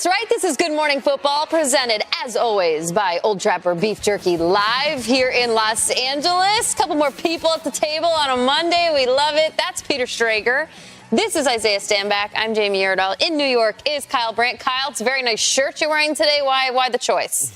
That's right. This is Good Morning Football, presented, as always, by Old Trapper Beef Jerky, live here in Los Angeles. A couple more people at the table on a Monday. We love it. That's Peter Strager. This is Isaiah Stanback. I'm Jamie Iredell. In New York is Kyle Brandt. Kyle, it's a very nice shirt you're wearing today. Why the choice?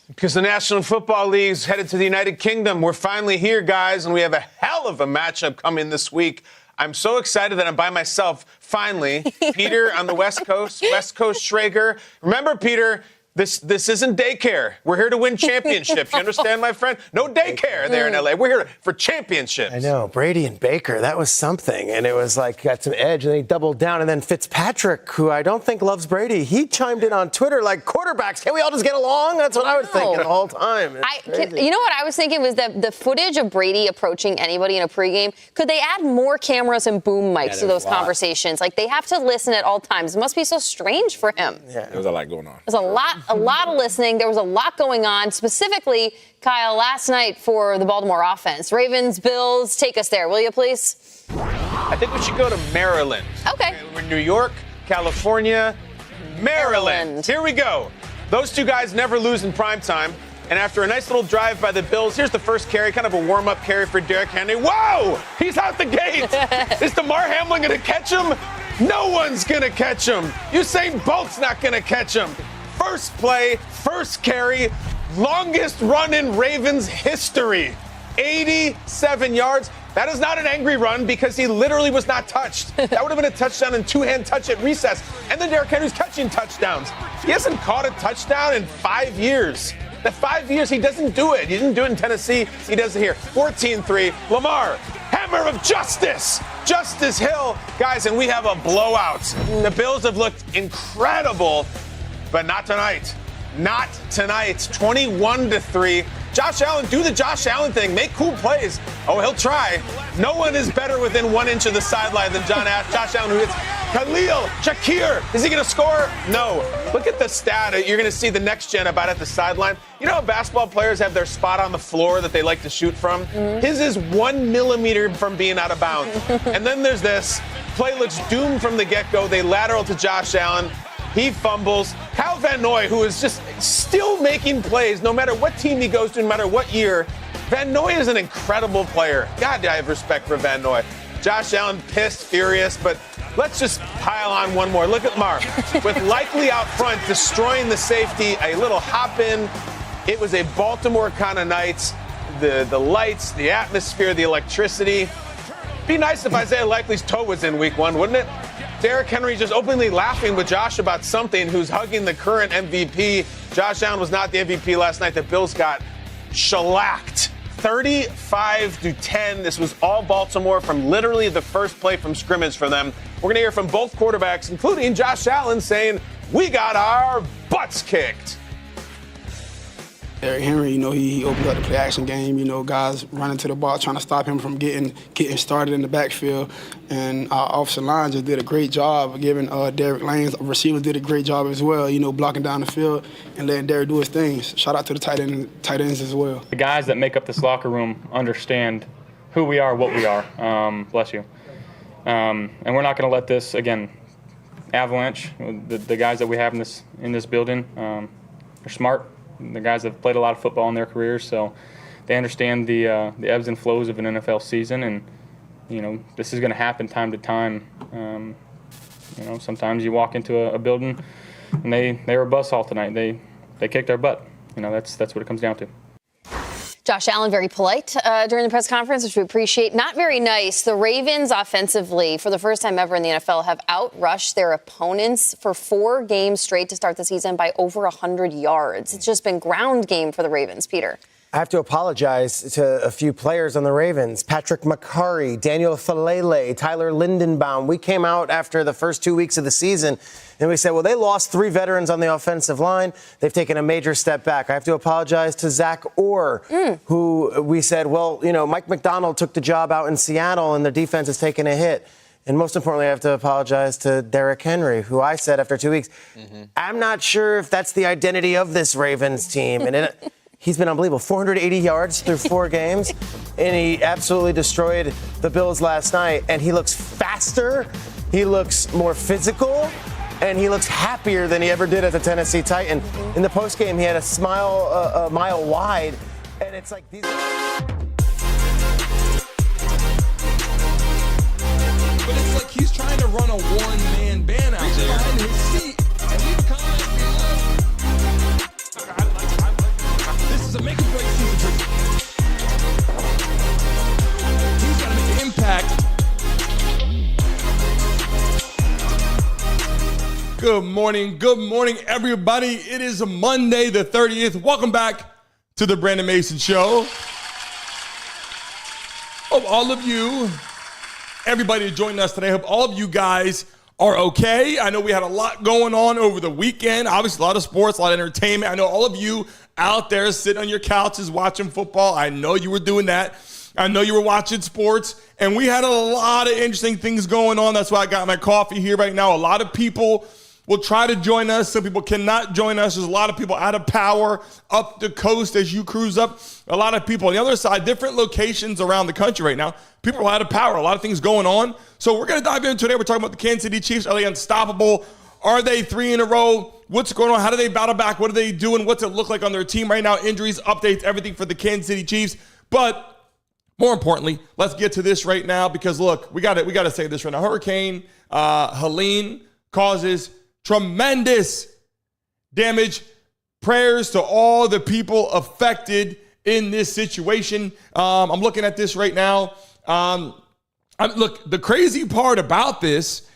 Because the National Football League's headed to the United Kingdom. We're finally here, guys, and we have a hell of a matchup coming this week. I'm so excited that I'm by myself, finally. Peter on the West Coast Schrager. Remember, Peter, this isn't daycare. We're here to win championships. You understand, my friend? No daycare there in L.A. We're here for championships. I know. Brady and Baker, that was something. And it was like, got some edge, and then he doubled down. And then Fitzpatrick, who I don't think loves Brady, he chimed in on Twitter like, quarterbacks, can't we all just get along? That's what I was thinking the whole time. You know what I was thinking was that the footage of Brady approaching anybody in a pregame, could they add more cameras and boom mics to those conversations? Like, they have to listen at all times. It must be so strange for him. Yeah. There was a lot going on. There's a lot of listening. There was a lot going on, specifically, Kyle, last night for the Baltimore offense. Ravens, Bills, take us there, will you please? I think we should go to Maryland. Okay. We're New York, California, Maryland. Here we go. Those two guys never lose in prime time. And after a nice little drive by the Bills, here's the first carry, kind of a warm-up carry for Derrick Henry. Whoa! He's out the gate. Is DeMar Hamlin going to catch him? No one's going to catch him. Usain Bolt's not going to catch him. First play, first carry, longest run in Ravens history. 87 yards. That is not an angry run because he literally was not touched. That would have been a touchdown and two-hand touch at recess. And then Derrick Henry's catching touchdowns. He hasn't caught a touchdown in 5 years. The 5 years, he doesn't do it. He didn't do it in Tennessee. He does it here. 14-3. Lamar, hammer of justice. Justice Hill. Guys, and we have a blowout. The Bills have looked incredible, but not tonight. Not tonight. 21-3. Josh Allen, do the Josh Allen thing. Make cool plays. Oh, he'll try. No one is better within 1 inch of the sideline than Josh Allen, who hits Khalil Shakir. Is he going to score? No. Look at the stat. You're going to see the next gen about at the sideline. You know how basketball players have their spot on the floor that they like to shoot from? His is 1 millimeter from being out of bounds. And then there's this. Play looks doomed from the get-go. They lateral to Josh Allen. He fumbles. Kyle Van Noy, who is just still making plays no matter what team he goes to, no matter what year. Van Noy is an incredible player. God, I have respect for Van Noy. Josh Allen pissed, furious, but let's just pile on one more. Look at Lamar. With Likely out front, destroying the safety, a little hop in. It was a Baltimore kind of night. The lights, the atmosphere, the electricity. Be nice if Isaiah Likely's toe was in week 1, wouldn't it? Derrick Henry just openly laughing with Josh about something, who's hugging the current MVP. Josh Allen was not the MVP last night. The Bills got shellacked 35-10. This was all Baltimore from literally the first play from scrimmage for them. We're going to hear from both quarterbacks, including Josh Allen, saying, we got our butts kicked. Derrick Henry, he opens up the play-action game. Guys running to the ball, trying to stop him from getting started in the backfield. And our offensive line just did a great job of giving Derrick lanes. Receivers did a great job as well, blocking down the field and letting Derrick do his things. Shout out to the tight ends as well. The guys that make up this locker room understand who we are, what we are. Bless you. And we're not going to let this, again, avalanche. The guys that we have in this building, they're smart. The guys have played a lot of football in their careers, so they understand the ebbs and flows of an NFL season, and this is going to happen time to time. Sometimes you walk into a building and they were a buzzsaw tonight. They kicked our butt. That's what it comes down to. Josh Allen, very polite during the press conference, which we appreciate. Not very nice. The Ravens offensively, for the first time ever in the NFL, have outrushed their opponents for 4 games straight to start the season by over 100 yards. It's just been ground game for the Ravens, Peter. I have to apologize to a few players on the Ravens. Patrick McCurry, Daniel Falele, Tyler Lindenbaum. We came out after the first 2 weeks of the season and we said, well, they lost 3 veterans on the offensive line. They've taken a major step back. I have to apologize to Zach Orr, who we said, well, Mike McDonald took the job out in Seattle and the defense has taken a hit. And most importantly, I have to apologize to Derrick Henry, who I said after 2 weeks, I'm not sure if that's the identity of this Ravens team. And he's been unbelievable. 480 yards through 4 games, and he absolutely destroyed the Bills last night. And he looks faster. He looks more physical. and he looks happier than he ever did as a Tennessee Titan. In the postgame, he had a smile a mile wide, and it's like these. But it's like he's trying to run a one-man band out there. Behind his seat and leave comments below. This is a make-or-break season. He's got to make an impact. Good morning, everybody. It is Monday the 30th. Welcome back to the Brandon Mason Show. Hope all of you, everybody joining us today, hope all of you guys are okay. I know we had a lot going on over the weekend. Obviously, a lot of sports, a lot of entertainment. I know all of you out there sitting on your couches watching football. I know you were doing that. I know you were watching sports. And we had a lot of interesting things going on. That's why I got my coffee here right now. A lot of people will try to join us. Some people cannot join us. There's a lot of people out of power up the coast as you cruise up. A lot of people on the other side, different locations around the country right now. People are out of power. A lot of things going on. So we're going to dive into today. We're talking about the Kansas City Chiefs. Are they unstoppable? Are they 3 in a row? What's going on? How do they battle back? What are they doing? What's it look like on their team right now? Injuries, updates, everything for the Kansas City Chiefs. But more importantly, let's get to this right now because look, we got to say this right now. Hurricane Helene causes tremendous damage. Prayers to all the people affected in this situation. I'm looking at this right now. Look, the crazy part about this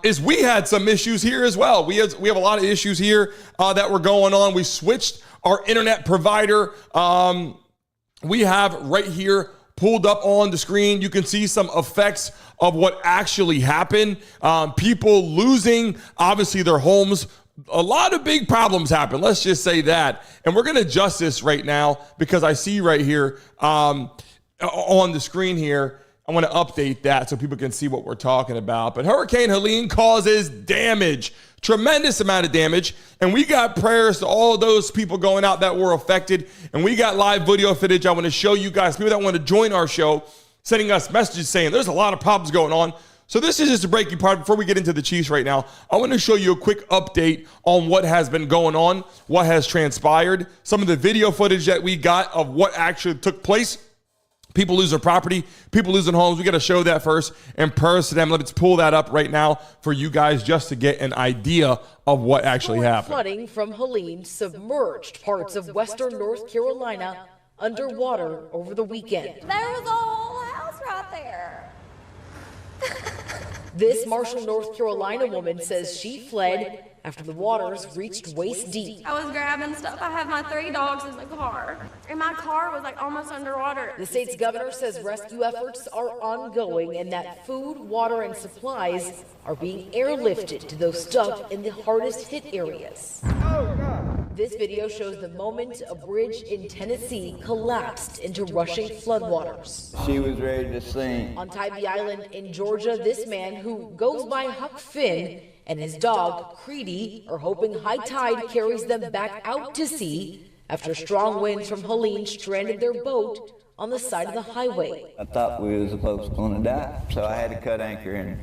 is we had some issues here as well. We have a lot of issues here that were going on. We switched our internet provider. We have right here pulled up on the screen. You can see some effects of what actually happened. People losing, obviously, their homes. A lot of big problems happen. Let's just say that. And we're going to adjust this right now because I see right here on the screen here, I want to update that so people can see what we're talking about. But Hurricane Helene causes damage, tremendous amount of damage. And we got prayers to all those people going out that were affected. And we got live video footage I want to show you guys, people that want to join our show, sending us messages saying there's a lot of problems going on. So this is just a breaking part. Before we get into the Chiefs right now, I want to show you a quick update on what has been going on, what has transpired, some of the video footage that we got of what actually took place. People losing property, people losing homes. We got to show that first and prayers to them. Let's pull that up right now for you guys just to get an idea of what actually happened. Flooding from Helene submerged parts of western North Carolina underwater over the weekend. There was a whole house right there. This Marshall, North Carolina woman says she fled after the waters reached waist deep. I was grabbing stuff. I have my 3 dogs in the car. And my car was like almost underwater. The state's governor says rescue efforts are ongoing and that food, water, and supplies are being airlifted to those stuck in the hardest hit areas. This video shows the moment a bridge in Tennessee collapsed into rushing floodwaters. She was ready to sink. On Tybee Island in Georgia, this man who goes by Huck Finn and his dog, Creedy, are hoping high tide carries them back out to sea after strong winds from Helene stranded their boat on the side of the highway. I thought we was supposed to gonna die, so I had to cut anchor and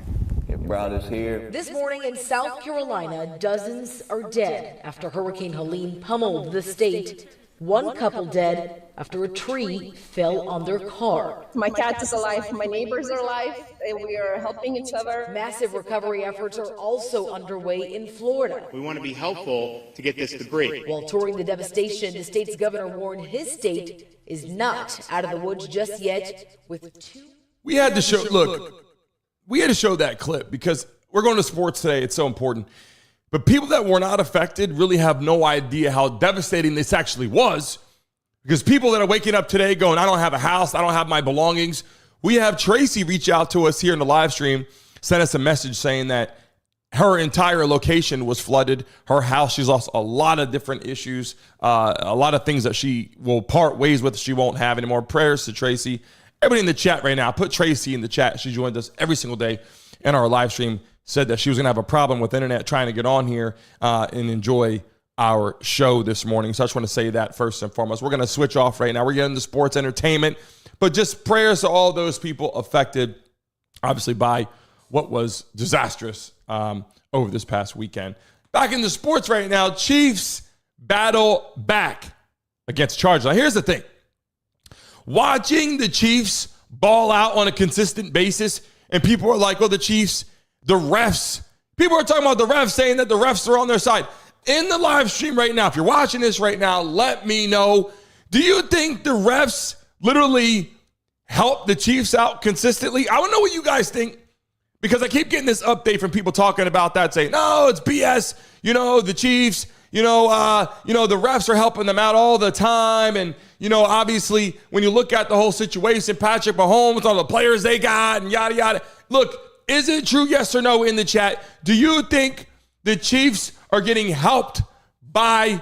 it brought us here. This morning in South Carolina, dozens are dead after Hurricane Helene pummeled the state. One couple dead after a tree fell on their car. My cat is alive, my neighbors are alive, and we are helping each other. Massive recovery efforts are also underway in Florida. We want to be helpful to get this debris. While touring the devastation, the state's governor warned his state is not out of the woods just yet with 2. We had to show, look, we had to show that clip because we're going to sports today. It's so important. But people that were not affected really have no idea how devastating this actually was, because people that are waking up today going, I don't have a house, I don't have my belongings. We have Tracy reach out to us here in the live stream, sent us a message saying that her entire location was flooded. Her house, she's lost a lot of different issues, a lot of things that she will part ways with, she won't have anymore. Prayers to Tracy. Everybody in the chat right now, put Tracy in the chat. She joined us every single day in our live stream, said that she was going to have a problem with internet trying to get on here and enjoy our show this morning. So I just want to say that first and foremost. We're going to switch off right now. We're getting into sports entertainment, but just prayers to all those people affected, obviously, by what was disastrous over this past weekend. Back in the sports right now, Chiefs battle back against Chargers. Now, here's the thing. Watching the Chiefs ball out on a consistent basis, and people are like, oh, the Chiefs, the refs. People are talking about the refs, saying that the refs are on their side. In the live stream right now, if you're watching this right now, let me know. Do you think the refs literally help the Chiefs out consistently? I want to know what you guys think, because I keep getting this update from people talking about that, saying, no, it's BS. The Chiefs, the refs are helping them out all the time. And, obviously, when you look at the whole situation, Patrick Mahomes, all the players they got, and yada, yada. Look, is it true, yes or no, in the chat? Do you think the Chiefs are getting helped by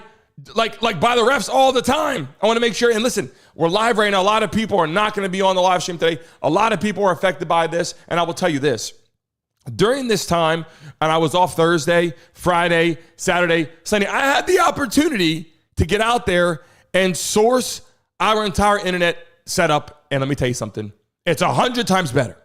by the refs all the time? I want to make sure. And listen, we're live right now. A lot of people are not going to be on the live stream today. A lot of people are affected by this. And I will tell you this. During this time, and I was off Thursday, Friday, Saturday, Sunday, I had the opportunity to get out there and source our entire internet setup. And let me tell you something. It's 100 times better.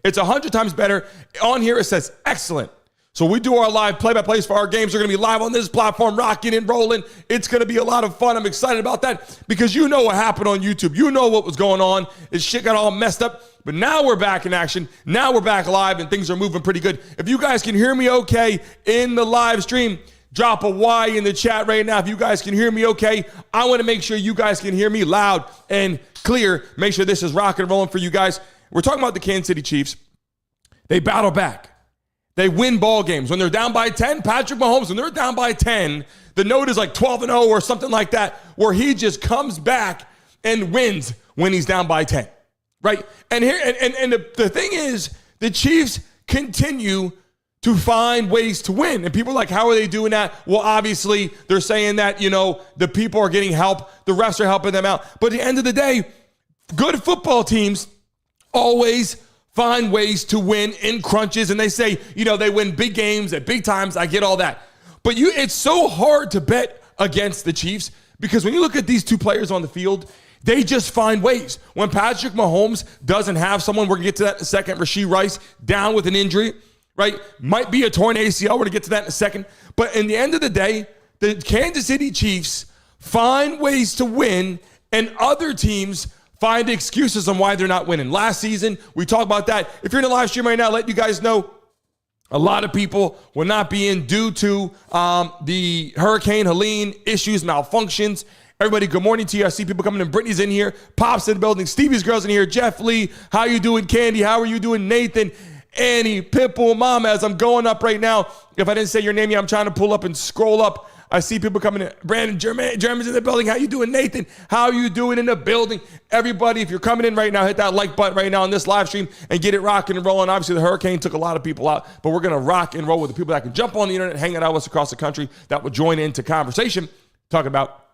It's 100 times better. On here, it says excellent. So we do our live play-by-plays for our games. They're going to be live on this platform, rocking and rolling. It's going to be a lot of fun. I'm excited about that because you know what happened on YouTube. You know what was going on. This shit got all messed up. But now we're back in action. Now we're back live, and things are moving pretty good. If you guys can hear me okay in the live stream, drop a Y in the chat right now. If you guys can hear me okay, I want to make sure you guys can hear me loud and clear. Make sure this is rocking and rolling for you guys. We're talking about the Kansas City Chiefs. They battle back. They win ball games. When they're down by 10, Patrick Mahomes, when they're down by 10, the note is like 12-0 or something like that, where he just comes back and wins when he's down by 10, right? And here, and the thing is, the Chiefs continue to find ways to win. And people are like, how are they doing that? Well, obviously, they're saying that, the people are getting help. The refs are helping them out. But at the end of the day, good football teams always find ways to win in crunches. And they say, they win big games at big times. I get all that. But it's so hard to bet against the Chiefs because when you look at these two players on the field, they just find ways. When Patrick Mahomes doesn't have someone, we're going to get to that in a second, Rashee Rice down with an injury, right? Might be a torn ACL. We're going to get to that in a second. But in the end of the day, the Kansas City Chiefs find ways to win, and other teams find excuses on why they're not winning. Last season, we talked about that. If you're in the live stream right now, let you guys know, a lot of people will not be in due to the Hurricane Helene issues, malfunctions. Everybody, good morning to you. I see people coming in. Brittany's in here. Pop's in the building. Stevie's girls in here. Jeff Lee, how you doing? Candy, how are you doing? Nathan, Annie, Pitbull, Mama, as I'm going up right now. If I didn't say your name yet, I'm trying to pull up and scroll up. I see people coming in. Brandon, Jeremy's in the building. How you doing, Nathan? How are you doing in the building? Everybody, if you're coming in right now, hit that like button right now on this live stream and get it rocking and rolling. Obviously, the hurricane took a lot of people out, but we're going to rock and roll with the people that can jump on the internet, hanging out with us across the country that will join into conversation, talking about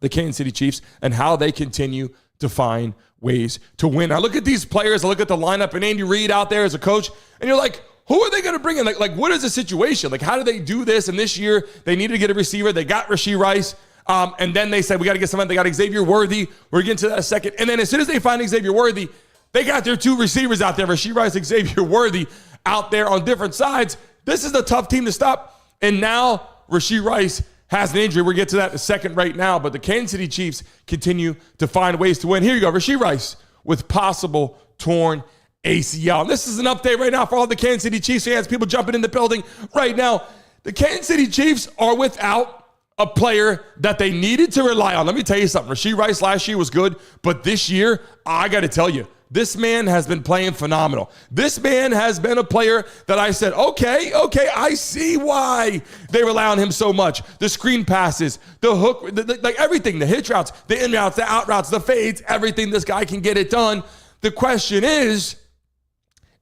the Kansas City Chiefs and how they continue to find ways to win. I look at these players. I look at the lineup and Andy Reid out there as a coach, and you're like, who are they going to bring in? Like, what is the situation? Like, how do they do this? And this year, they needed to get a receiver. They got Rashee Rice. And then they said, we got to get someone. They got Xavier Worthy. We're getting to that in a second. And then as soon as they find Xavier Worthy, they got their two receivers out there, Rashee Rice, Xavier Worthy, out there on different sides. This is a tough team to stop. And now Rashee Rice has an injury. We'll get to that in a second right now. But the Kansas City Chiefs continue to find ways to win. Here you go, Rashee Rice with possible torn ACL. And this is an update right now for all the Kansas City Chiefs fans, people jumping in the building right now. The Kansas City Chiefs are without a player that they needed to rely on. Let me tell you something. Rashee Rice last year was good, but this year, I got to tell you, this man has been playing phenomenal. This man has been a player that I said, okay, I see why they rely on him so much. The screen passes, the hook, like everything, the hitch routes, the in routes, the out routes, the fades, everything. This guy can get it done. The question is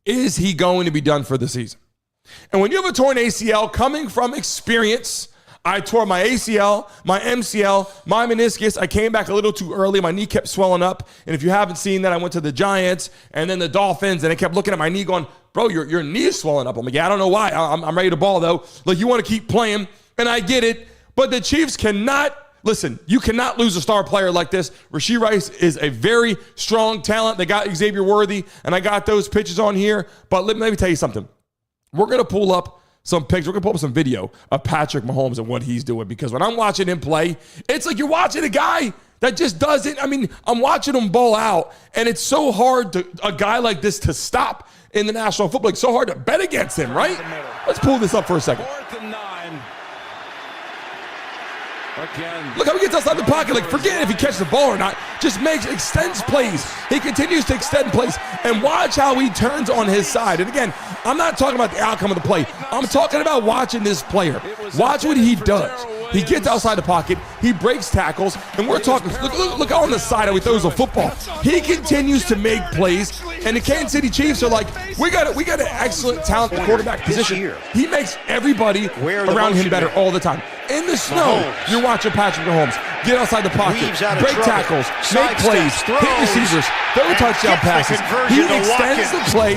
he going to be done for the season? And when you have a torn ACL coming from experience, I tore my ACL, my MCL, my meniscus. I came back a little too early. My knee kept swelling up. And if you haven't seen that, I went to the Giants and then the Dolphins, and I kept looking at my knee going, bro, your knee is swelling up. I'm like, yeah, I don't know why. I'm ready to ball, though. Like, you want to keep playing, and I get it. But the Chiefs cannot, listen, you cannot lose a star player like this. Rashee Rice is a very strong talent. They got Xavier Worthy, and I got those pitches on here. But let me tell you something. We're going to pull up some pictures. We're going to pull up some video of Patrick Mahomes and what he's doing, because when I'm watching him play, it's like you're watching a guy that just doesn't. I mean, I'm watching him ball out, and it's so hard to a guy like this to stop in the National Football League. So hard to bet against him, right? Let's pull this up for a second. Look how he gets outside the pocket. Like, forget if he catches the ball or not. Just extends plays. He continues to extend plays. And watch how he turns on his side. And again, I'm not talking about the outcome of the play. I'm talking about watching this player. Watch what he does. He gets outside the pocket. He breaks tackles. And we're talking, look on the side how he throws a football. He continues to make plays. And the Kansas City Chiefs are like, we got an excellent talent at quarterback position. He makes everybody around him better all the time. In the snow, you're watching Patrick Mahomes get outside the pocket, break tackles, make plays, hit receivers, throw touchdown passes. He extends the play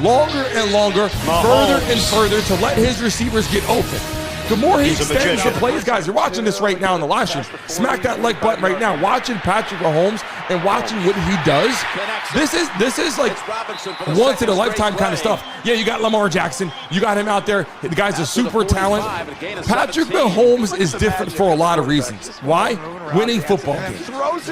longer and longer, further and further to let his receivers get open. The more he extends the plays, guys, you're watching this right now in the live stream. Smack that like button right now. Watching Patrick Mahomes and watching what he does. This is like once in a lifetime kind of stuff. Yeah, you got Lamar Jackson. You got him out there. The guy's a super talent. Patrick Mahomes is different for a lot of reasons. Why? Winning football games.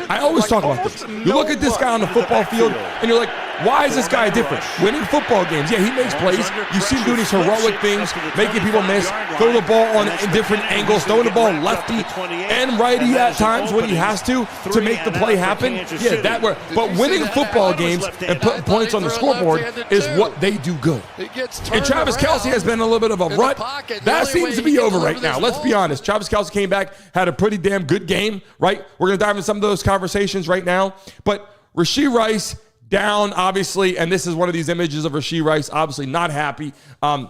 I always talk about this. You look at this guy on the football field and you're like, why is this guy different? Winning football games. Yeah, he makes plays. You see him doing these heroic things, making people miss, throw the ball on in different angles, throwing the ball lefty and righty at times when he has to make the play happen. Yeah, that work. But winning football games and putting points on the scoreboard is what they do good. And Travis Kelce has been a little bit of a rut. That seems to be over right now. Let's be honest. Travis Kelce came back, had a pretty damn good game, right? We're going to dive into some of those conversations right now. But Rashee Rice down, obviously, and this is one of these images of Rashee Rice, obviously not happy. I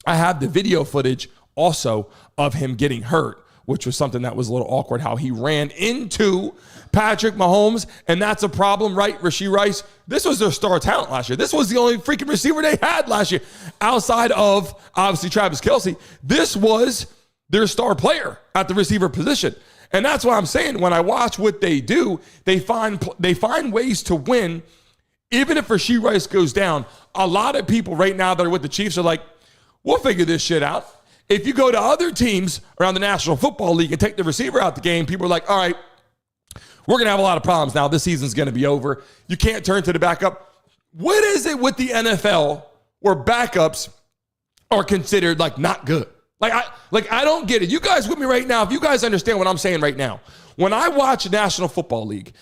have the video footage also of him getting hurt, which was something that was a little awkward, how he ran into Patrick Mahomes, and that's a problem, right? Rashee Rice, this was their star talent last year. This was the only freaking receiver they had last year, outside of, obviously, Travis Kelce. This was their star player at the receiver position. And that's why I'm saying when I watch what they do, they find ways to win. Even if Rashee Rice goes down, a lot of people right now that are with the Chiefs are like, we'll figure this shit out. If you go to other teams around the National Football League and take the receiver out the game, people are like, all right, we're going to have a lot of problems now. This season's going to be over. You can't turn to the backup. What is it with the NFL where backups are considered like not good? I don't get it. You guys with me right now, if you guys understand what I'm saying right now, when I watch National Football League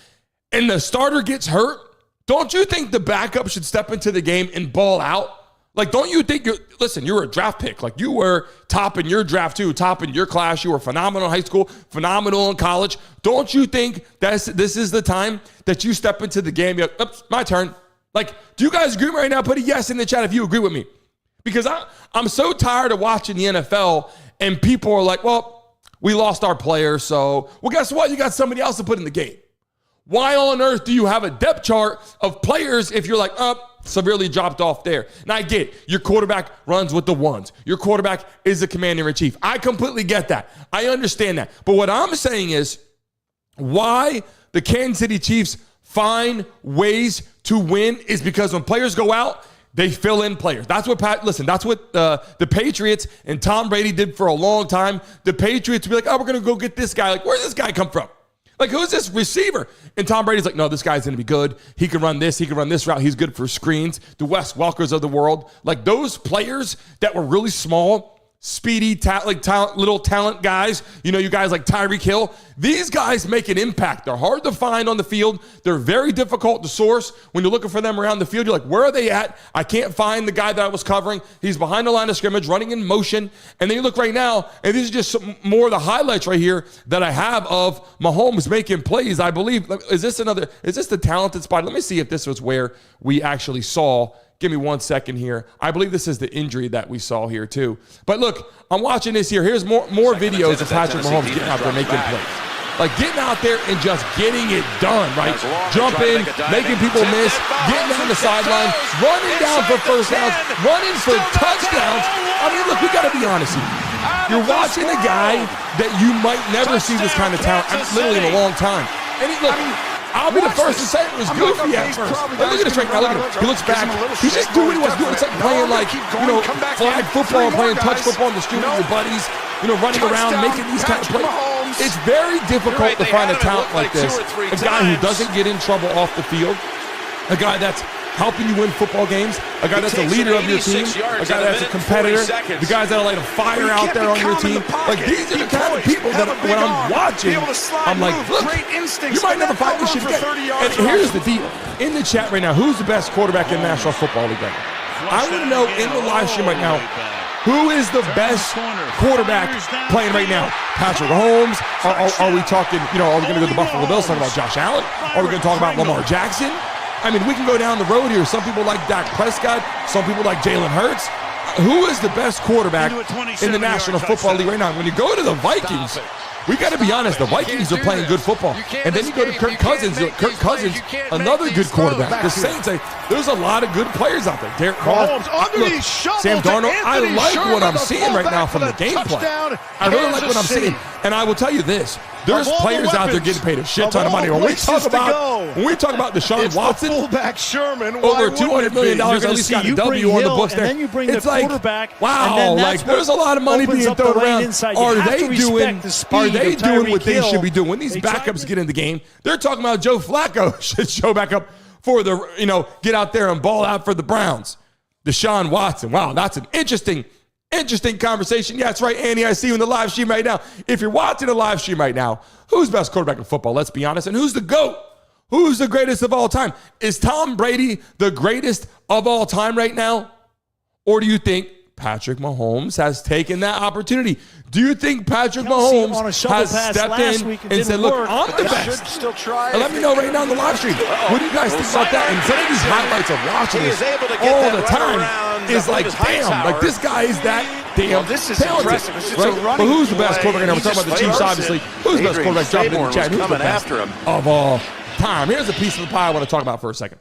and the starter gets hurt, don't you think the backup should step into the game and ball out? Like, don't you think you're a draft pick. Like, you were top in your draft too, top in your class. You were phenomenal in high school, phenomenal in college. Don't you think this is the time that you step into the game? You're like, oops, my turn. Like, do you guys agree right now? Put a yes in the chat if you agree with me. Because I'm so tired of watching the NFL and people are like, well, we lost our player, so, well, guess what? You got somebody else to put in the game. Why on earth do you have a depth chart of players if you're like, severely dropped off there? And I get your quarterback runs with the ones. Your quarterback is the commander-in-chief. I completely get that. I understand that. But what I'm saying is why the Kansas City Chiefs find ways to win is because when players go out, they fill in players. That's what that's what the Patriots and Tom Brady did for a long time. The Patriots would be like, oh, we're going to go get this guy. Like, where's this guy come from? Like, who's this receiver? And Tom Brady's like, no, this guy's going to be good. He can run this. He can run this route. He's good for screens. The Wes Welkers of the world. Like, those players that were really small, speedy, little talent guys, you guys like Tyreek Hill, these guys make an impact. They're hard to find on the field. They're very difficult to source. When you're looking for them around the field, you're like, where are they at? I can't find the guy that I was covering. He's behind the line of scrimmage, running in motion. And then you look right now, and these are just some more of the highlights right here that I have of Mahomes making plays. I believe, is this the talented spot? Let me see if this was where we actually saw. Give me 1 second here. I believe this is the injury that we saw here too. But look, I'm watching this here. Here's more videos of Patrick Mahomes getting out there making plays. Like getting out there and just getting it done, right? Jumping, making people miss, getting down the sideline, running down for first downs, running for touchdowns. I mean, look, we got to be honest here. You're watching a guy that you might never see this kind of talent, literally in a long time. And look, I'll be the first to say it was goofy at first. But look at this right now. Look at him. He looks back. He's just doing what he wants to do. It's like playing flag football, playing touch football in the street with your buddies, running around, making these kind of plays. It's very difficult to find a talent like this. A guy who doesn't get in trouble off the field. A guy that's helping you win football games, a guy that's a leader of your team, a guy that's a competitor, the guys that are light a fire out there on your team. Like, these are the kind of people that when I'm watching, I'm like, look, you might never find this shit again. And here's the deal. In the chat right now, who's the best quarterback in the National Football League right now? I want to know in the live stream right now, who is the best quarterback playing right now? Patrick Mahomes? Are we talking, are we going to go to the Buffalo Bills talking about Josh Allen? Are we going to talk about Lamar Jackson? I mean, we can go down the road here. Some people like Dak Prescott. Some people like Jalen Hurts. Who is the best quarterback in the National Football League right now? When you go to the Vikings, we got to be honest. The Vikings are playing good football. And then you go to Kirk Cousins. Kirk Cousins, another good quarterback. The Saints, there's a lot of good players out there. Derek Carr, look, Sam Darnold. I like what I'm seeing right now from the gameplay. I really like what I'm seeing. And I will tell you this. There's players out there getting paid a shit ton of money. When we talk about Deshaun Watson, over $200 million, at least got a W on the books there. It's like, wow, there's a lot of money being thrown around. Are they doing what they should be doing? When these backups get in the game, they're talking about Joe Flacco should show back up for the, get out there and ball out for the Browns. Deshaun Watson, wow, that's an interesting conversation. Yeah, that's right, Annie. I see you in the live stream right now. If you're watching the live stream right now, who's best quarterback in football? Let's be honest. And who's the GOAT? Who's the greatest of all time? Is Tom Brady the greatest of all time right now? Or do you think Patrick Mahomes has taken that opportunity? Do you think Patrick Mahomes has stepped in and said, look, I'm the best? And let me know right now on the live stream. What do you guys think about that? And some of these highlights of watching this all the time is like, damn, like this guy is that damn talented. Right? But who's the best quarterback? We're talking about the Chiefs, obviously. Who's the best quarterback? Drop it in the chat. Who's the best of all time? Here's a piece of the pie I want to talk about for a second.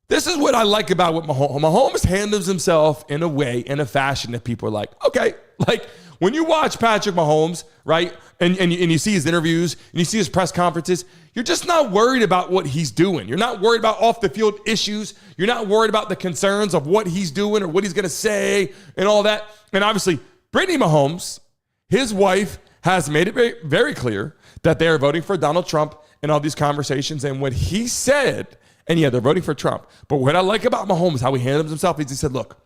This is what I like about what Mahomes. Mahomes handles himself in a way, in a fashion that people are like, okay, like when you watch Patrick Mahomes, right, and you see his interviews and you see his press conferences, you're just not worried about what he's doing. You're not worried about off the field issues. You're not worried about the concerns of what he's doing or what he's going to say and all that. And obviously, Brittany Mahomes, his wife, has made it very, very clear that they are voting for Donald Trump in all these conversations. And what he said, and yeah, they're voting for Trump. But what I like about Mahomes, how he handles himself, is he said, look,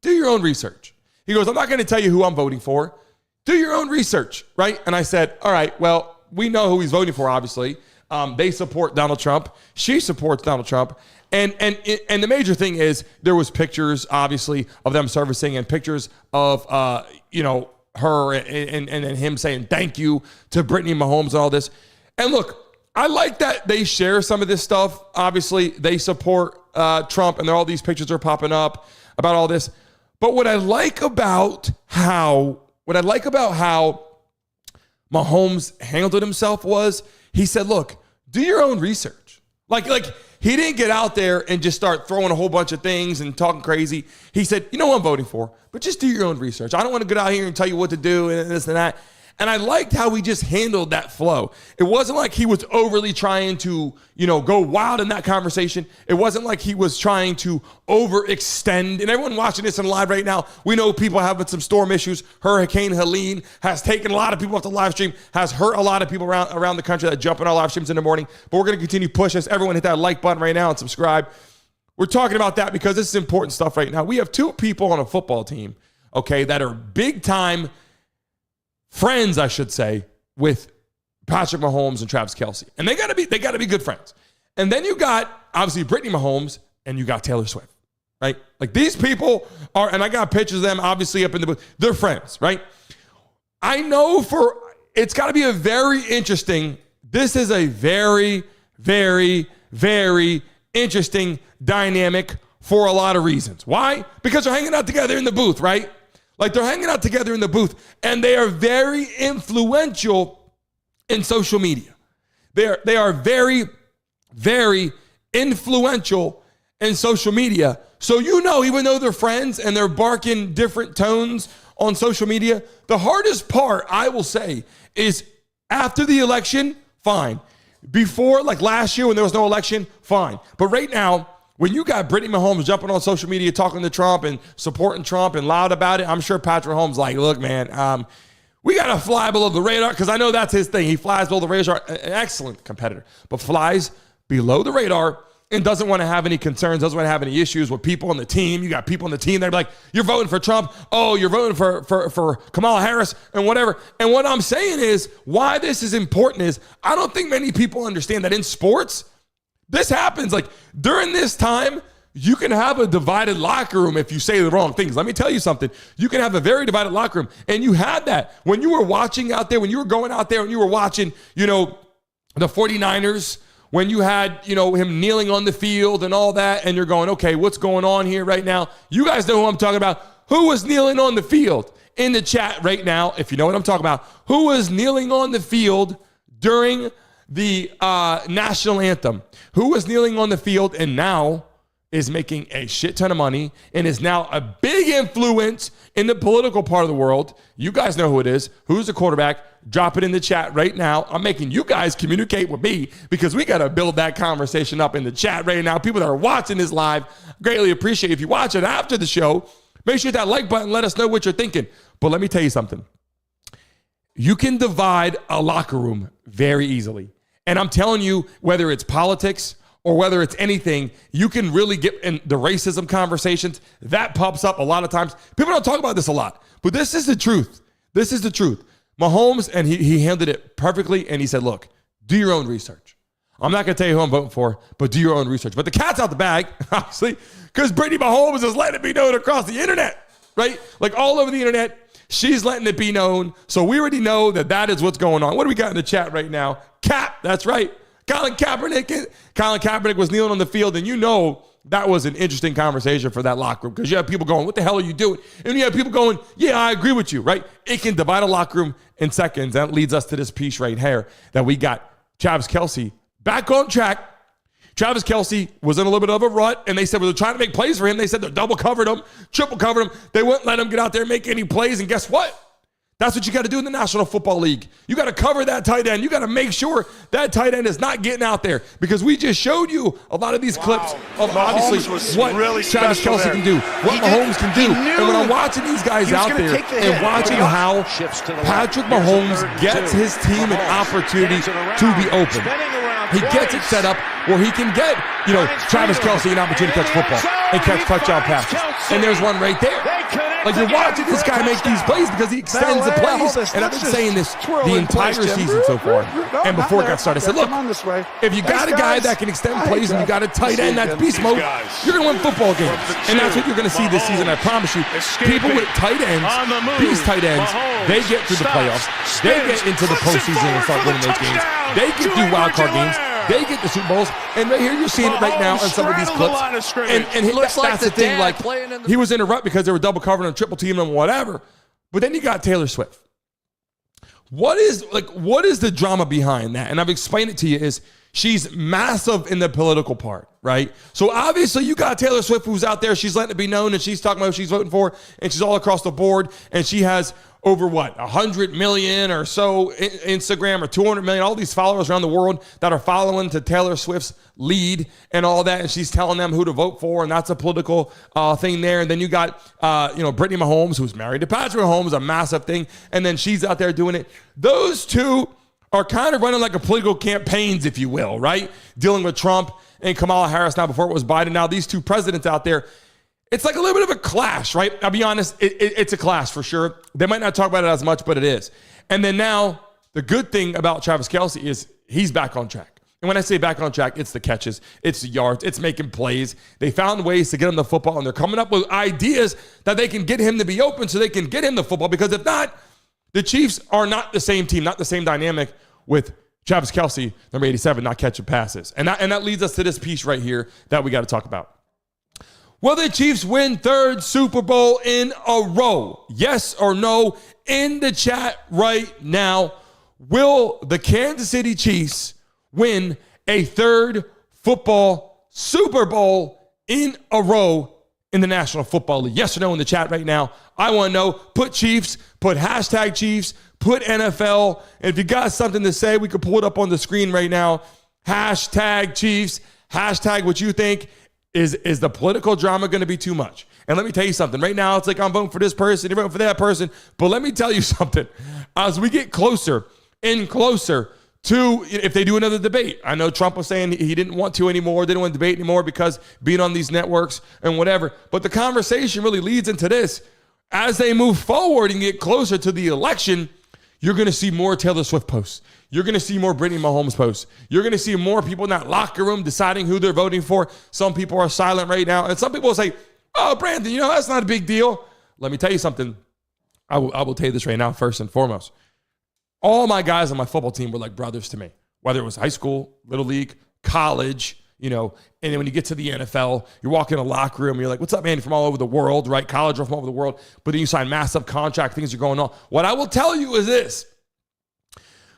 do your own research. He goes, I'm not going to tell you who I'm voting for. Do your own research, right? And I said, all right, well, we know who he's voting for, obviously. They support Donald Trump. She supports Donald Trump. And the major thing is there was pictures, obviously, of them servicing and pictures of, her and him saying thank you to Brittany Mahomes and all this. And look, I like that they share some of this stuff. Obviously, they support Trump, and all these pictures are popping up about all this. But what I like about how Mahomes handled himself was he said, look, do your own research. Like he didn't get out there and just start throwing a whole bunch of things and talking crazy. He said, you know what I'm voting for, but just do your own research. I don't want to get out here and tell you what to do and this and that. And I liked how he just handled that flow. It wasn't like he was overly trying to, go wild in that conversation. It wasn't like he was trying to overextend. And everyone watching this in live right now, we know people having some storm issues. Hurricane Helene has taken a lot of people off the live stream, has hurt a lot of people around the country that jump on our live streams in the morning. But we're going to continue pushing this. Everyone hit that like button right now and subscribe. We're talking about that because this is important stuff right now. We have two people on a football team, okay, that are big time friends, I should say, with Patrick Mahomes and Travis Kelce. And they gotta be good friends. And then you got, obviously, Brittany Mahomes and you got Taylor Swift, right? Like these people are, and I got pictures of them obviously up in the booth. They're friends, right? I know it's gotta be this is a very, very, very interesting dynamic for a lot of reasons. Why? Because they're hanging out together in the booth, right? Like they're hanging out together in the booth and they are very influential in social media. They are very, very influential in social media. So, even though they're friends and they're barking different tones on social media, the hardest part, I will say, is after the election, fine. before, like last year when there was no election, fine. But right now, when you got Brittany Mahomes jumping on social media, talking to Trump and supporting Trump and loud about it, I'm sure Patrick Mahomes like, look, man, we got to fly below the radar, because I know that's his thing. He flies below the radar, an excellent competitor, but flies below the radar and doesn't want to have any concerns, doesn't want to have any issues with people on the team. You got people on the team that are like, you're voting for Trump. Oh, you're voting for Kamala Harris and whatever. And what I'm saying is why this is important is I don't think many people understand that in sports, this happens. Like during this time, you can have a divided locker room if you say the wrong things. Let me tell you something. You can have a very divided locker room. And you had that when you were watching out there, when you were going out there and you were watching, the 49ers, when you had, him kneeling on the field and all that, and you're going, okay, what's going on here right now? You guys know who I'm talking about. Who was kneeling on the field in the chat right now, if you know what I'm talking about? Who was kneeling on the field during the national anthem? Who was kneeling on the field and now is making a shit ton of money and is now a big influence in the political part of the world? You guys know who it is. Who's the quarterback? Drop it in the chat right now. I'm making you guys communicate with me because we got to build that conversation up in the chat right now. People that are watching this live, greatly appreciate if you watch it after the show. Make sure that like button, let us know what you're thinking. But let me tell you something. You can divide a locker room very easily. And I'm telling you, whether it's politics or whether it's anything, you can really get in the racism conversations. That pops up a lot of times. People don't talk about this a lot, but this is the truth. This is the truth. Mahomes, and he handled it perfectly, and he said, look, do your own research. I'm not going to tell you who I'm voting for, but do your own research. But the cat's out the bag, obviously, because Brittany Mahomes is letting it be known across the internet, right? Like all over the internet, she's letting it be known. So we already know that is what's going on. What do we got in the chat right now? Cap, that's right. Colin Kaepernick was kneeling on the field, and that was an interesting conversation for that locker room because you have people going, what the hell are you doing? And you have people going, yeah, I agree with you, right? It can divide a locker room in seconds. That leads us to this piece right here that we got Travis Kelce back on track. Travis Kelce was in a little bit of a rut, and they said, well, they're trying to make plays for him. They said they double covered him, triple covered him. They wouldn't let him get out there and make any plays, and guess what? That's what you got to do in the National Football League. You got to cover that tight end. You got to make sure that tight end is not getting out there because we just showed you a lot of these clips of obviously what really Travis Kelce can do, what Mahomes can do. And when I'm watching these guys out there and watching how Patrick Mahomes gets his team an opportunity to be open, he gets it set up where he can get, Travis Kelce an opportunity to catch football and catch touchdown passes. And there's one right there. Like you're watching this guy make these plays because he extends the plays. And I've been saying this the entire season so far. And before it got started, I said, look, if you got a guy that can extend plays and you got a tight end that's beast mode, you're going to win football games. And that's what you're going to see this season, I promise you. People with tight ends, these tight ends, they get through the playoffs. They get into the postseason and start winning those games. They get through wild card games. They get the Super Bowls, and right here you're seeing it right now in some of these clips. And that's the thing. Like he was in a rut because they were double covering and triple teaming and whatever. But then you got Taylor Swift. What is the drama behind that? And I've explained it to you. Is she's massive in the political part, right? So obviously you got Taylor Swift who's out there. She's letting it be known, and she's talking about who she's voting for, and she's all across the board, and she has over 100 million or so Instagram or 200 million, all these followers around the world that are following to Taylor Swift's lead and all that. And she's telling them who to vote for. And that's a political thing there. And then you got, Brittany Mahomes, who's married to Patrick Mahomes, a massive thing. And then she's out there doing it. Those two are kind of running like a political campaigns, if you will, right? Dealing with Trump and Kamala Harris now before it was Biden. Now these two presidents out there, it's like a little bit of a clash, right? I'll be honest, it's a clash for sure. They might not talk about it as much, but it is. And then now, the good thing about Travis Kelce is he's back on track. And when I say back on track, it's the catches, it's the yards, it's making plays. They found ways to get him the football, and they're coming up with ideas that they can get him to be open so they can get him the football. Because if not, the Chiefs are not the same team, not the same dynamic with Travis Kelce, number 87, not catching passes. And that leads us to this piece right here that we got to talk about. Will the Chiefs win third Super Bowl in a row? Yes or no? In the chat right now. Will the Kansas City Chiefs win a third football Super Bowl in a row in the National Football League? Yes or no in the chat right now. I want to know. Put Chiefs, put hashtag Chiefs, Put NFL, and if you got something to say, we could pull it up on the screen right now. Hashtag Chiefs, hashtag what you think. Is the political drama going to be too much? And let me tell you something. Right now, it's like I'm voting for this person, you're voting for that person. But let me tell you something. As we get closer and closer to, if they do another debate, I know Trump was saying he didn't want to anymore, didn't want to debate anymore because being on these networks and whatever. But the conversation really leads into this. As they move forward and get closer to the election, you're going to see more Taylor Swift posts. You're going to see more Brittany Mahomes posts. You're going to see more people in that locker room deciding who they're voting for. Some people are silent right now. And some people will say, oh, Brandon, that's not a big deal. Let me tell you something. I will tell you this right now, first and foremost. All my guys on my football team were like brothers to me, whether it was high school, little league, college, and then when you get to the NFL, you walk in a locker room, and you're like, what's up, man? You're from all over the world, right? College or from all over the world. But then you sign massive contract, things are going on. What I will tell you is this.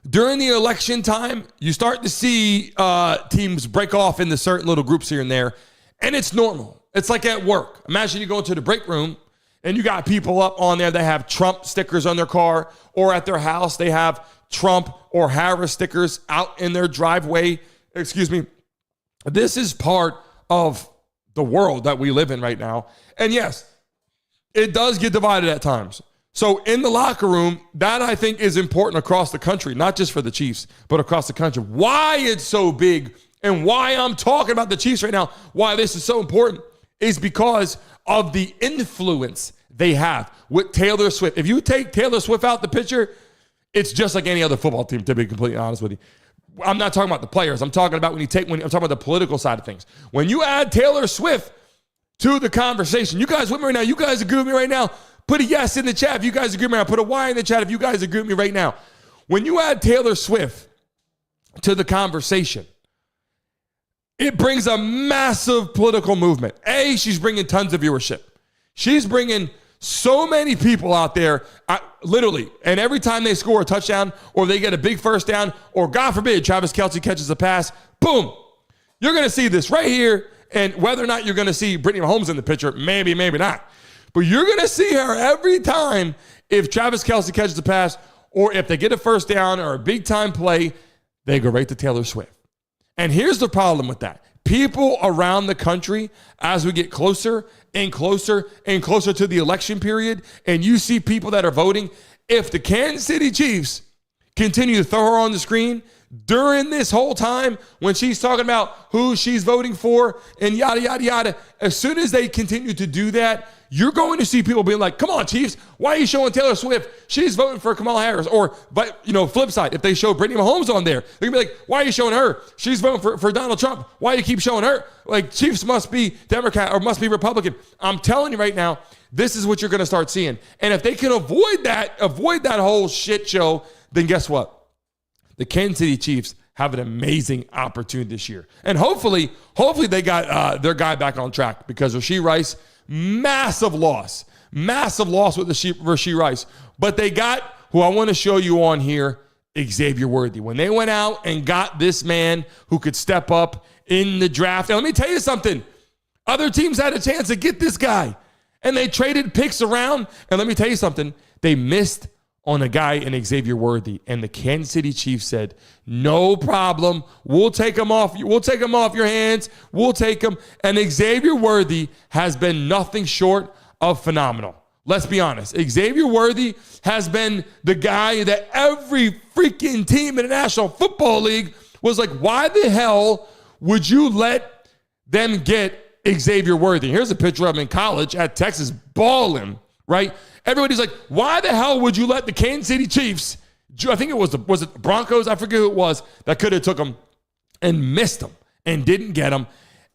During the election time, you start to see teams break off into certain little groups here and there, and it's normal. It's like at work. Imagine you go into the break room, and you got people up on there that have Trump stickers on their car, or at their house, they have Trump or Harris stickers out in their driveway. This is part of the world that we live in right now. And yes, it does get divided at times. So in the locker room, that I think is important across the country, not just for the Chiefs, but across the country. Why it's so big and why I'm talking about the Chiefs right now, why this is so important, is because of the influence they have with Taylor Swift. If you take Taylor Swift out the picture, it's just like any other football team, to be completely honest with you. I'm not talking about the players. I'm talking about I'm talking about the political side of things. When you add Taylor Swift to the conversation, you guys with me right now? You guys agree with me right now? Put a yes in the chat if you guys agree with me right now. Put a Y in the chat if you guys agree with me right now. When you add Taylor Swift to the conversation, it brings a massive political movement. She's bringing tons of viewership. She's bringing so many people out there, literally, and every time they score a touchdown or they get a big first down or, God forbid, Travis Kelce catches a pass, boom, you're going to see this right here. And whether or not you're going to see Brittany Mahomes in the picture, maybe not. But you're going to see her every time if Travis Kelce catches a pass or if they get a first down or a big-time play, they go right to Taylor Swift. And here's the problem with that. People around the country, as we get closer and closer and closer to the election period, and you see people that are voting, if the Kansas City Chiefs continue to throw her on the screen during this whole time when she's talking about who she's voting for and yada, yada, yada, as soon as they continue to do that, you're going to see people being like, come on, Chiefs, why are you showing Taylor Swift? She's voting for Kamala Harris. Or, flip side, if they show Brittany Mahomes on there, they're going to be like, why are you showing her? She's voting for Donald Trump. Why do you keep showing her? Like, Chiefs must be Democrat or must be Republican. I'm telling you right now, this is what you're going to start seeing. And if they can avoid that whole shit show, then guess what? The Kansas City Chiefs have an amazing opportunity this year. And hopefully they got their guy back on track, because Rashee Rice, massive loss with Rashee Rice. But they got who I want to show you on here, Xavier Worthy. When they went out and got this man who could step up in the draft. And let me tell you something. Other teams had a chance to get this guy, and they traded picks around. And let me tell you something. They missed on a guy in Xavier Worthy, and the Kansas City Chiefs said, no problem. We'll take him off. We'll take him off your hands. We'll take him. And Xavier Worthy has been nothing short of phenomenal. Let's be honest. Xavier Worthy has been the guy that every freaking team in the National Football League was like, why the hell would you let them get Xavier Worthy? Here's a picture of him in college at Texas balling, right? Everybody's like, why the hell would you let the Kansas City Chiefs, I think it was it Broncos? I forget who it was, that could have took him and missed him and didn't get him.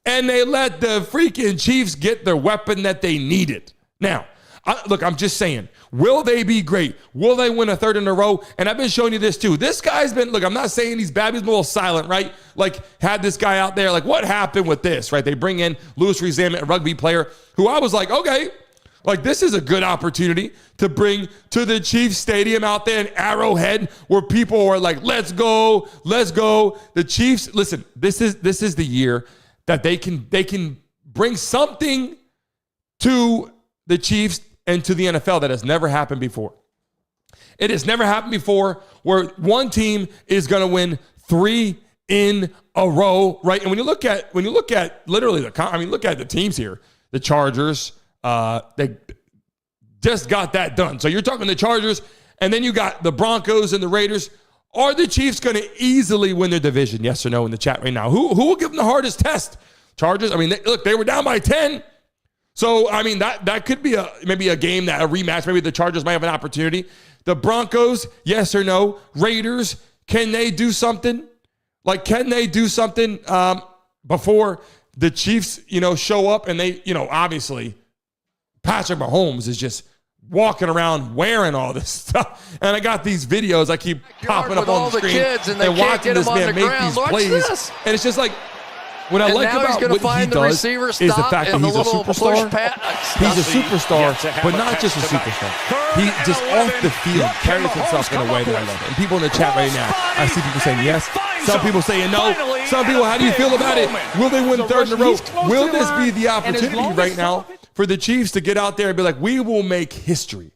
And they let the freaking Chiefs get their weapon that they needed. Now, I'm just saying, will they be great? Will they win a third in a row? And I've been showing you this too. This guy's been, I'm not saying he's bad. He's been a little silent, right? Like, had this guy out there, like, what happened with this, right? They bring in Louis Rezaman, a rugby player, who I was like, okay, like, this is a good opportunity to bring to the Chiefs Stadium out there in Arrowhead, where people are like, let's go. The Chiefs, listen, this is the year that they can bring something to the Chiefs and to the NFL that has never happened before. It has never happened before where one team is going to win 3 in a row, right? And when you look at literally look at the teams here. The Chargers, they just got that done. So you're talking the Chargers, and then you got the Broncos and the Raiders. Are the Chiefs going to easily win their division? Yes or no in the chat right now. Who will give them the hardest test? Chargers. I mean, they were down by 10. So, I mean, that could be maybe a game, a rematch. Maybe the Chargers might have an opportunity. The Broncos, yes or no? Raiders, can they do something? Like, can they do something before the Chiefs, show up? And they, obviously, Patrick Mahomes is just walking around wearing all this stuff. And I got these videos I keep popping up on the screen and watching this man make these plays. And it's just like, what I like about what he does is the fact that he's a superstar. He's a superstar, but not just a superstar. He just off the field carries himself in a way that I love it. And people in the chat right now, I see people saying yes. Some people saying no. Some people, how do you feel about it? Will they win third in a row? Will this be the opportunity right now for the Chiefs to get out there and be like, we will make history?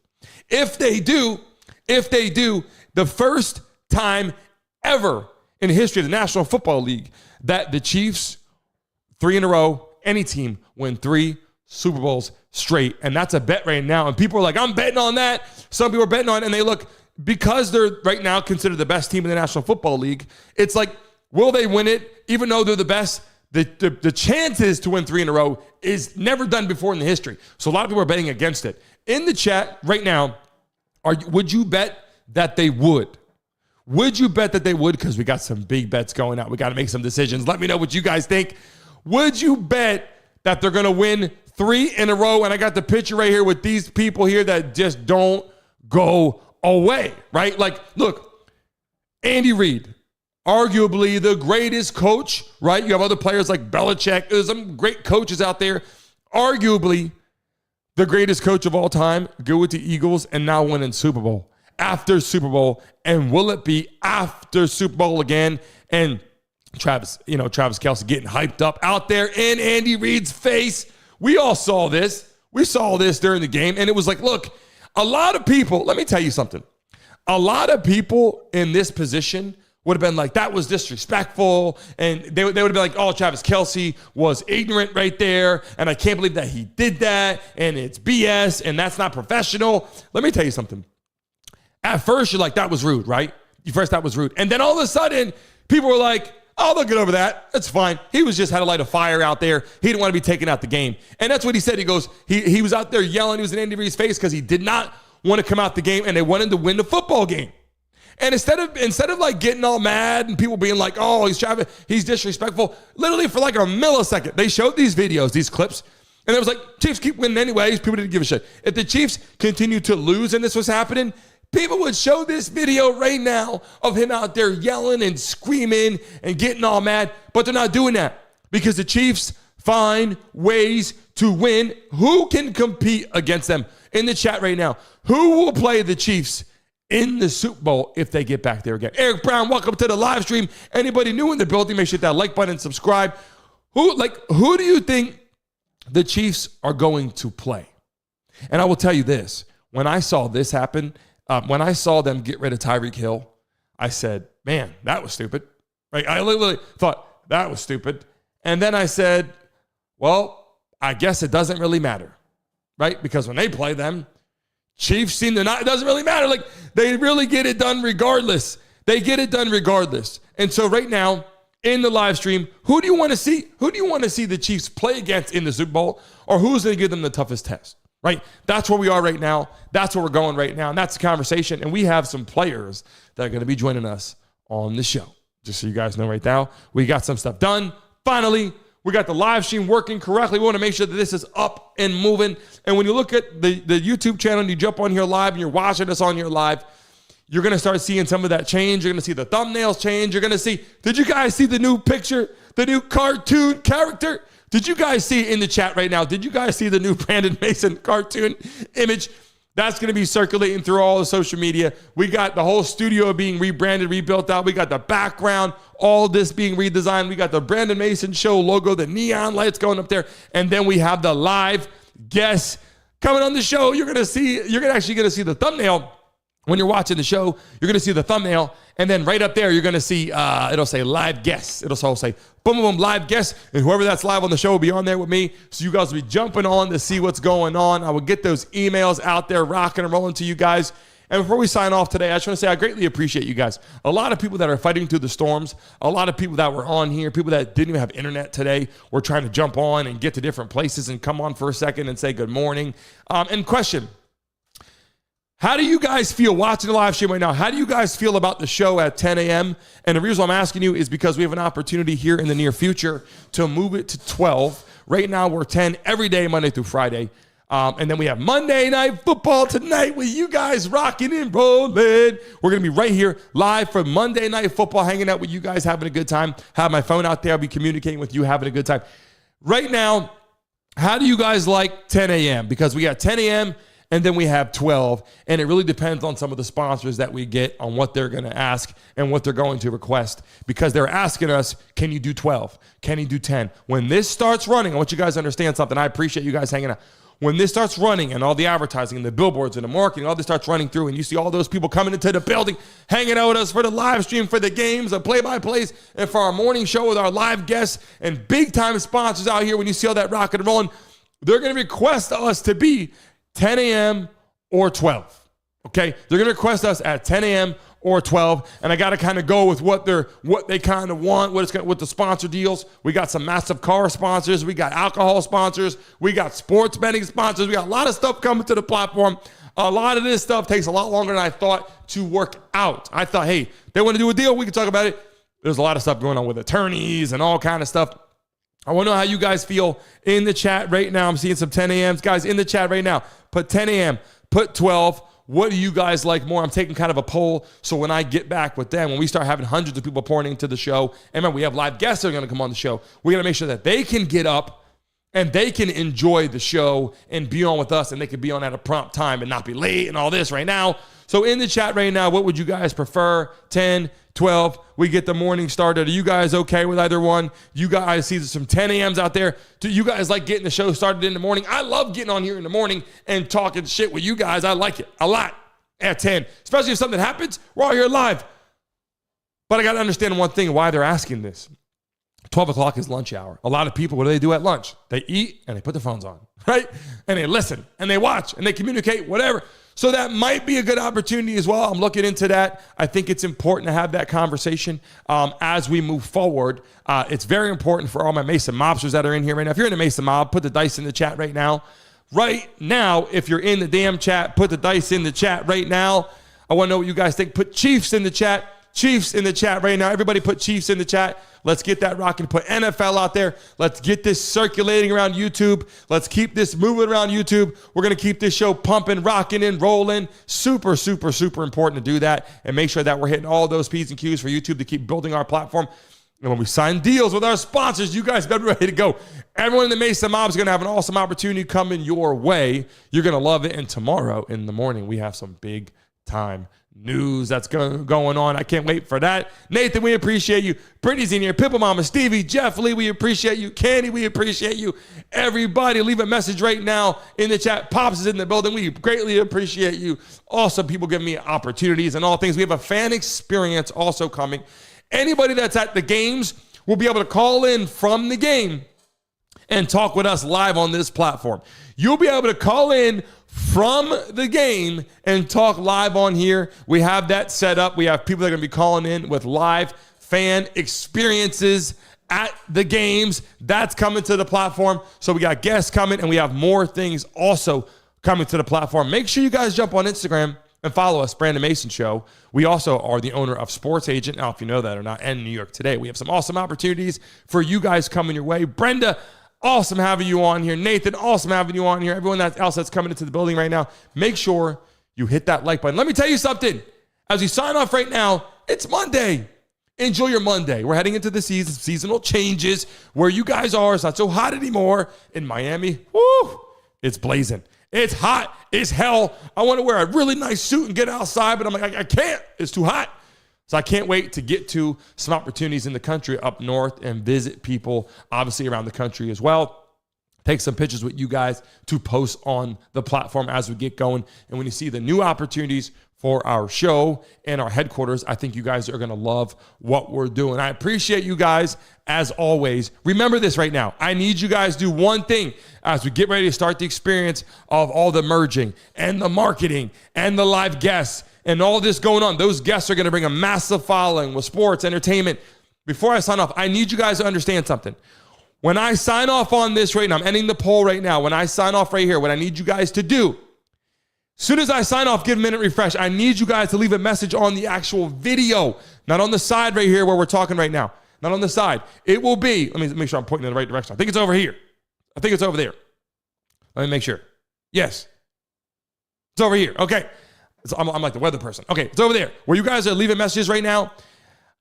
If they do, the first time ever in the history of the National Football League that the Chiefs, 3 in a row, any team win 3 Super Bowls straight. And that's a bet right now. And people are like, I'm betting on that. Some people are betting on it. And they look, because they're right now considered the best team in the National Football League, it's like, will they win it? Even though they're the best, the chances to win 3 in a row is never done before in the history. So a lot of people are betting against it. In the chat right now, would you bet that they would? Would you bet that they would? Because we got some big bets going out. We got to make some decisions. Let me know what you guys think. Would you bet that they're going to win 3 in a row? And I got the picture right here with these people here that just don't go away, right? Like, look, Andy Reid, arguably the greatest coach, right? You have other players like Belichick. There's some great coaches out there. Arguably the greatest coach of all time, go with the Eagles and now winning Super Bowl after Super Bowl. And will it be after Super Bowl again? And Travis Kelce getting hyped up out there in Andy Reid's face. We all saw this. We saw this during the game. And it was like, look, a lot of people, let me tell you something. A lot of people in this position would have been like, that was disrespectful. And they would have been like, oh, Travis Kelce was ignorant right there. And I can't believe that he did that. And it's BS. And that's not professional. Let me tell you something. At first, you're like, that was rude, right? That was rude. And then all of a sudden, people were like, oh, they'll get over that. That's fine. He was just had to light a fire out there. He didn't want to be taken out the game. And that's what he said. He goes, he was out there yelling. He was in Andy Reid's face because he did not want to come out the game, and they wanted to win the football game. And instead of like getting all mad and people being like, oh, he's disrespectful, literally for like a millisecond, they showed these videos, these clips, and it was like, Chiefs keep winning anyways. People didn't give a shit. If the Chiefs continued to lose and this was happening, people would show this video right now of him out there yelling and screaming and getting all mad, but they're not doing that because the Chiefs find ways to win. Who can compete against them? In the chat right now, who will play the Chiefs in the Super Bowl if they get back there again? Eric Brown, welcome to the live stream. Anybody new in the building, make sure you hit that like button and subscribe. Who do you think the Chiefs are going to play? And I will tell you this, when I saw this happen, when I saw them get rid of Tyreek Hill, I said, man, that was stupid. Right? I literally thought that was stupid. And then I said, well, I guess it doesn't really matter. Right? Because when they play them, Chiefs seem to not, it doesn't really matter. Like, they really get it done regardless. They get it done regardless. And so right now, in the live stream, who do you want to see? Who do you want to see the Chiefs play against in the Super Bowl? Or who's going to give them the toughest test? Right? That's where we are right now. That's where we're going right now. And that's the conversation. And we have some players that are going to be joining us on the show. Just so you guys know right now, we got some stuff done. Finally, we got the live stream working correctly. We want to make sure that this is up and moving. And when you look at the YouTube channel and you jump on here live and you're watching us on here live, you're going to start seeing some of that change. You're going to see the thumbnails change. You're going to see, did you guys see the new picture, the new cartoon character? Did you guys see it in the chat right now? Did you guys see the new Brandon Mason cartoon image? That's going to be circulating through all the social media. We got the whole studio being rebranded, rebuilt out. We got the background, all this being redesigned. We got the Brandon Mason Show logo, the neon lights going up there. And then we have the live guests coming on the show. You're actually going to see the thumbnail when you're watching the show, you're going to see the thumbnail, and then right up there, you're going to see, it'll say live guests. It'll also say, boom, boom, boom, live guests, and whoever that's live on the show will be on there with me, so you guys will be jumping on to see what's going on. I will get those emails out there, rocking and rolling to you guys. And before we sign off today, I just want to say I greatly appreciate you guys. A lot of people that are fighting through the storms, a lot of people that were on here, people that didn't even have internet today were trying to jump on and get to different places and come on for a second and say good morning. And question, how do you guys feel watching the live stream right now? How do you guys feel about the show at 10 a.m.? And the reason I'm asking you is because we have an opportunity here in the near future to move it to 12. Right now, we're 10 every day, Monday through Friday. And then we have Monday Night Football tonight with you guys rocking and rolling. We're going to be right here live for Monday Night Football, hanging out with you guys, having a good time. Have my phone out there. I'll be communicating with you, having a good time. Right now, how do you guys like 10 a.m.? Because we got 10 a.m., and then we have 12, and it really depends on some of the sponsors that we get on what they're going to ask and what they're going to request, because they're asking us, can you do 12? Can you do 10? When this starts running, I want you guys to understand something. I appreciate you guys hanging out. When this starts running and all the advertising and the billboards and the marketing, all this starts running through, and you see all those people coming into the building, hanging out with us for the live stream, for the games, the play-by-plays, and for our morning show with our live guests and big-time sponsors out here, when you see all that rocking and rolling, they're going to request us to be 10 a.m. or 12, okay? They're going to request us at 10 a.m. or 12, and I got to kind of go with what they kind of want, what the sponsor deals. We got some massive car sponsors. We got alcohol sponsors. We got sports betting sponsors. We got a lot of stuff coming to the platform. A lot of this stuff takes a lot longer than I thought to work out. I thought, hey, they want to do a deal, we can talk about it. There's a lot of stuff going on with attorneys and all kind of stuff. I want to know how you guys feel in the chat right now. I'm seeing some 10 a.m.s. Guys, in the chat right now, put 10 a.m., put 12. What do you guys like more? I'm taking kind of a poll, so when I get back with them, when we start having hundreds of people pouring into the show, and remember, we have live guests that are going to come on the show, we got to make sure that they can get up and they can enjoy the show and be on with us, and they can be on at a prompt time and not be late and all this right now. So in the chat right now, what would you guys prefer? 10, 12, we get the morning started. Are you guys okay with either one? You guys see some 10 a.m.s out there. Do you guys like getting the show started in the morning? I love getting on here in the morning and talking shit with you guys. I like it a lot at 10, especially if something happens. We're all here live. But I got to understand one thing, why they're asking this. 12 o'clock is lunch hour. A lot of people, what do at lunch? They eat and they put their phones on, right? And they listen and they watch and they communicate, whatever. So that might be a good opportunity as well. I'm looking into that. I think it's important to have that conversation as we move forward. It's very important for all my Mason mobsters that are in here right now. If you're in the Mason mob, put the dice in the chat right now. Right now, if you're in the damn chat, put the dice in the chat right now. I want to know what you guys think. Put Chiefs in the chat. Chiefs in the chat right now. Everybody put Chiefs in the chat. Let's get that rocking. Put NFL out there. Let's get this circulating around YouTube. Let's keep this moving around YouTube. We're going to keep this show pumping, rocking, and rolling. Super, super, super important to do that and make sure that we're hitting all those P's and Q's for YouTube to keep building our platform. And when we sign deals with our sponsors, you guys better be ready to go. Everyone in the Mesa Mob is going to have an awesome opportunity coming your way. You're going to love it. And tomorrow in the morning, we have some big time news that's going on. I can't wait for that. Nathan, we appreciate you. Brittany's in here. Pippa Mama, Stevie, Jeff Lee, we appreciate you. Candy, we appreciate you. Everybody, leave a message right now in the chat. Pops is in the building. We greatly appreciate you. Awesome people giving me opportunities and all things. We have a fan experience also coming. Anybody that's at the games will be able to call in from the game and talk with us live on this platform. You'll be able to call in from the game and talk live on here. We have that set up. We have people that are going to be calling in with live fan experiences at the games. That's coming to the platform. So we got guests coming, and we have more things also coming to the platform. Make sure you guys jump on Instagram and follow us, Brandon Mason Show. We also are the owner of Sports Agent, now if you know that or not, and New York Today. We have some awesome opportunities for you guys coming your way. Brenda, awesome having you on here. Nathan, awesome having you on here. Everyone else that's coming into the building right now, make sure you hit that like button. Let me tell you something. As we sign off right now, it's Monday. Enjoy your Monday. We're heading into the seasonal changes. Where you guys are, it's not so hot anymore. In Miami, woo, it's blazing. It's hot. It's hell. I want to wear a really nice suit and get outside, but I'm like, I can't. It's too hot. So I can't wait to get to some opportunities in the country up north and visit people, obviously, around the country as well. Take some pictures with you guys to post on the platform as we get going. And when you see the new opportunities for our show and our headquarters. I think you guys are going to love what we're doing. I appreciate you guys as always. Remember this right now. I need you guys to do one thing as we get ready to start the experience of all the merging and the marketing and the live guests and all this going on. Those guests are going to bring a massive following with sports, entertainment. Before I sign off, I need you guys to understand something. When I sign off on this right now, I'm ending the poll right now. When I sign off right here, what I need you guys to do, as soon as I sign off, give a minute refresh. I need you guys to leave a message on the actual video, not on the side right here where we're talking right now. Not on the side. It will be, let me make sure I'm pointing in the right direction. I think it's over here. I think it's over there. Let me make sure. Yes. It's over here. Okay. I'm like the weather person. Okay, it's over there. Where you guys are leaving messages right now,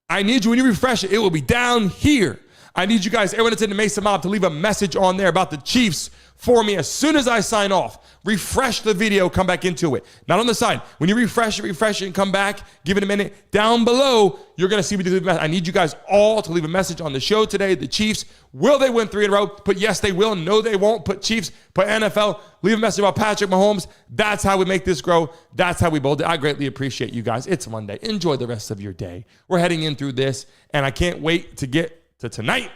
I need you, when you refresh it, it will be down here. I need you guys, everyone that's in the Mesa Mob, to leave a message on there about the Chiefs for me. As soon as I sign off, refresh the video, come back into it. Not on the side. When you refresh it, and come back, give it a minute. Down below, you're going to see me leave a message. I need you guys all to leave a message on the show today. The Chiefs, will they win 3 in a row? Put yes, they will. No, they won't. Put Chiefs. Put NFL. Leave a message about Patrick Mahomes. That's how we make this grow. That's how we build it. I greatly appreciate you guys. It's Monday. Enjoy the rest of your day. We're heading in through this, and I can't wait to get to tonight.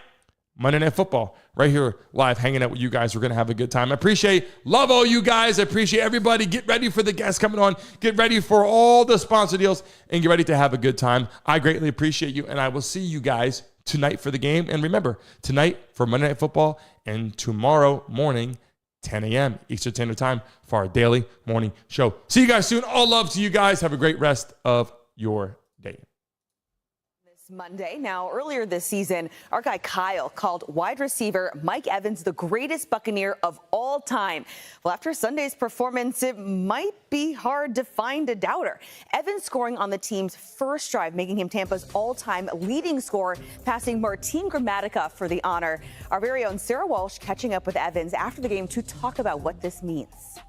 Monday Night Football, right here live, hanging out with you guys. We're going to have a good time. I love all you guys. I appreciate everybody. Get ready for the guests coming on. Get ready for all the sponsor deals and get ready to have a good time. I greatly appreciate you, and I will see you guys tonight for the game. And remember, tonight for Monday Night Football and tomorrow morning, 10 a.m. Eastern Standard Time for our daily morning show. See you guys soon. All love to you guys. Have a great rest of your day. Monday. Now, earlier this season, our guy Kyle called wide receiver Mike Evans the greatest Buccaneer of all time. Well, after Sunday's performance, it might be hard to find a doubter. Evans scoring on the team's first drive, making him Tampa's all-time leading scorer, passing Martin Gramatica for the honor. Our very own Sarah Walsh catching up with Evans after the game to talk about what this means.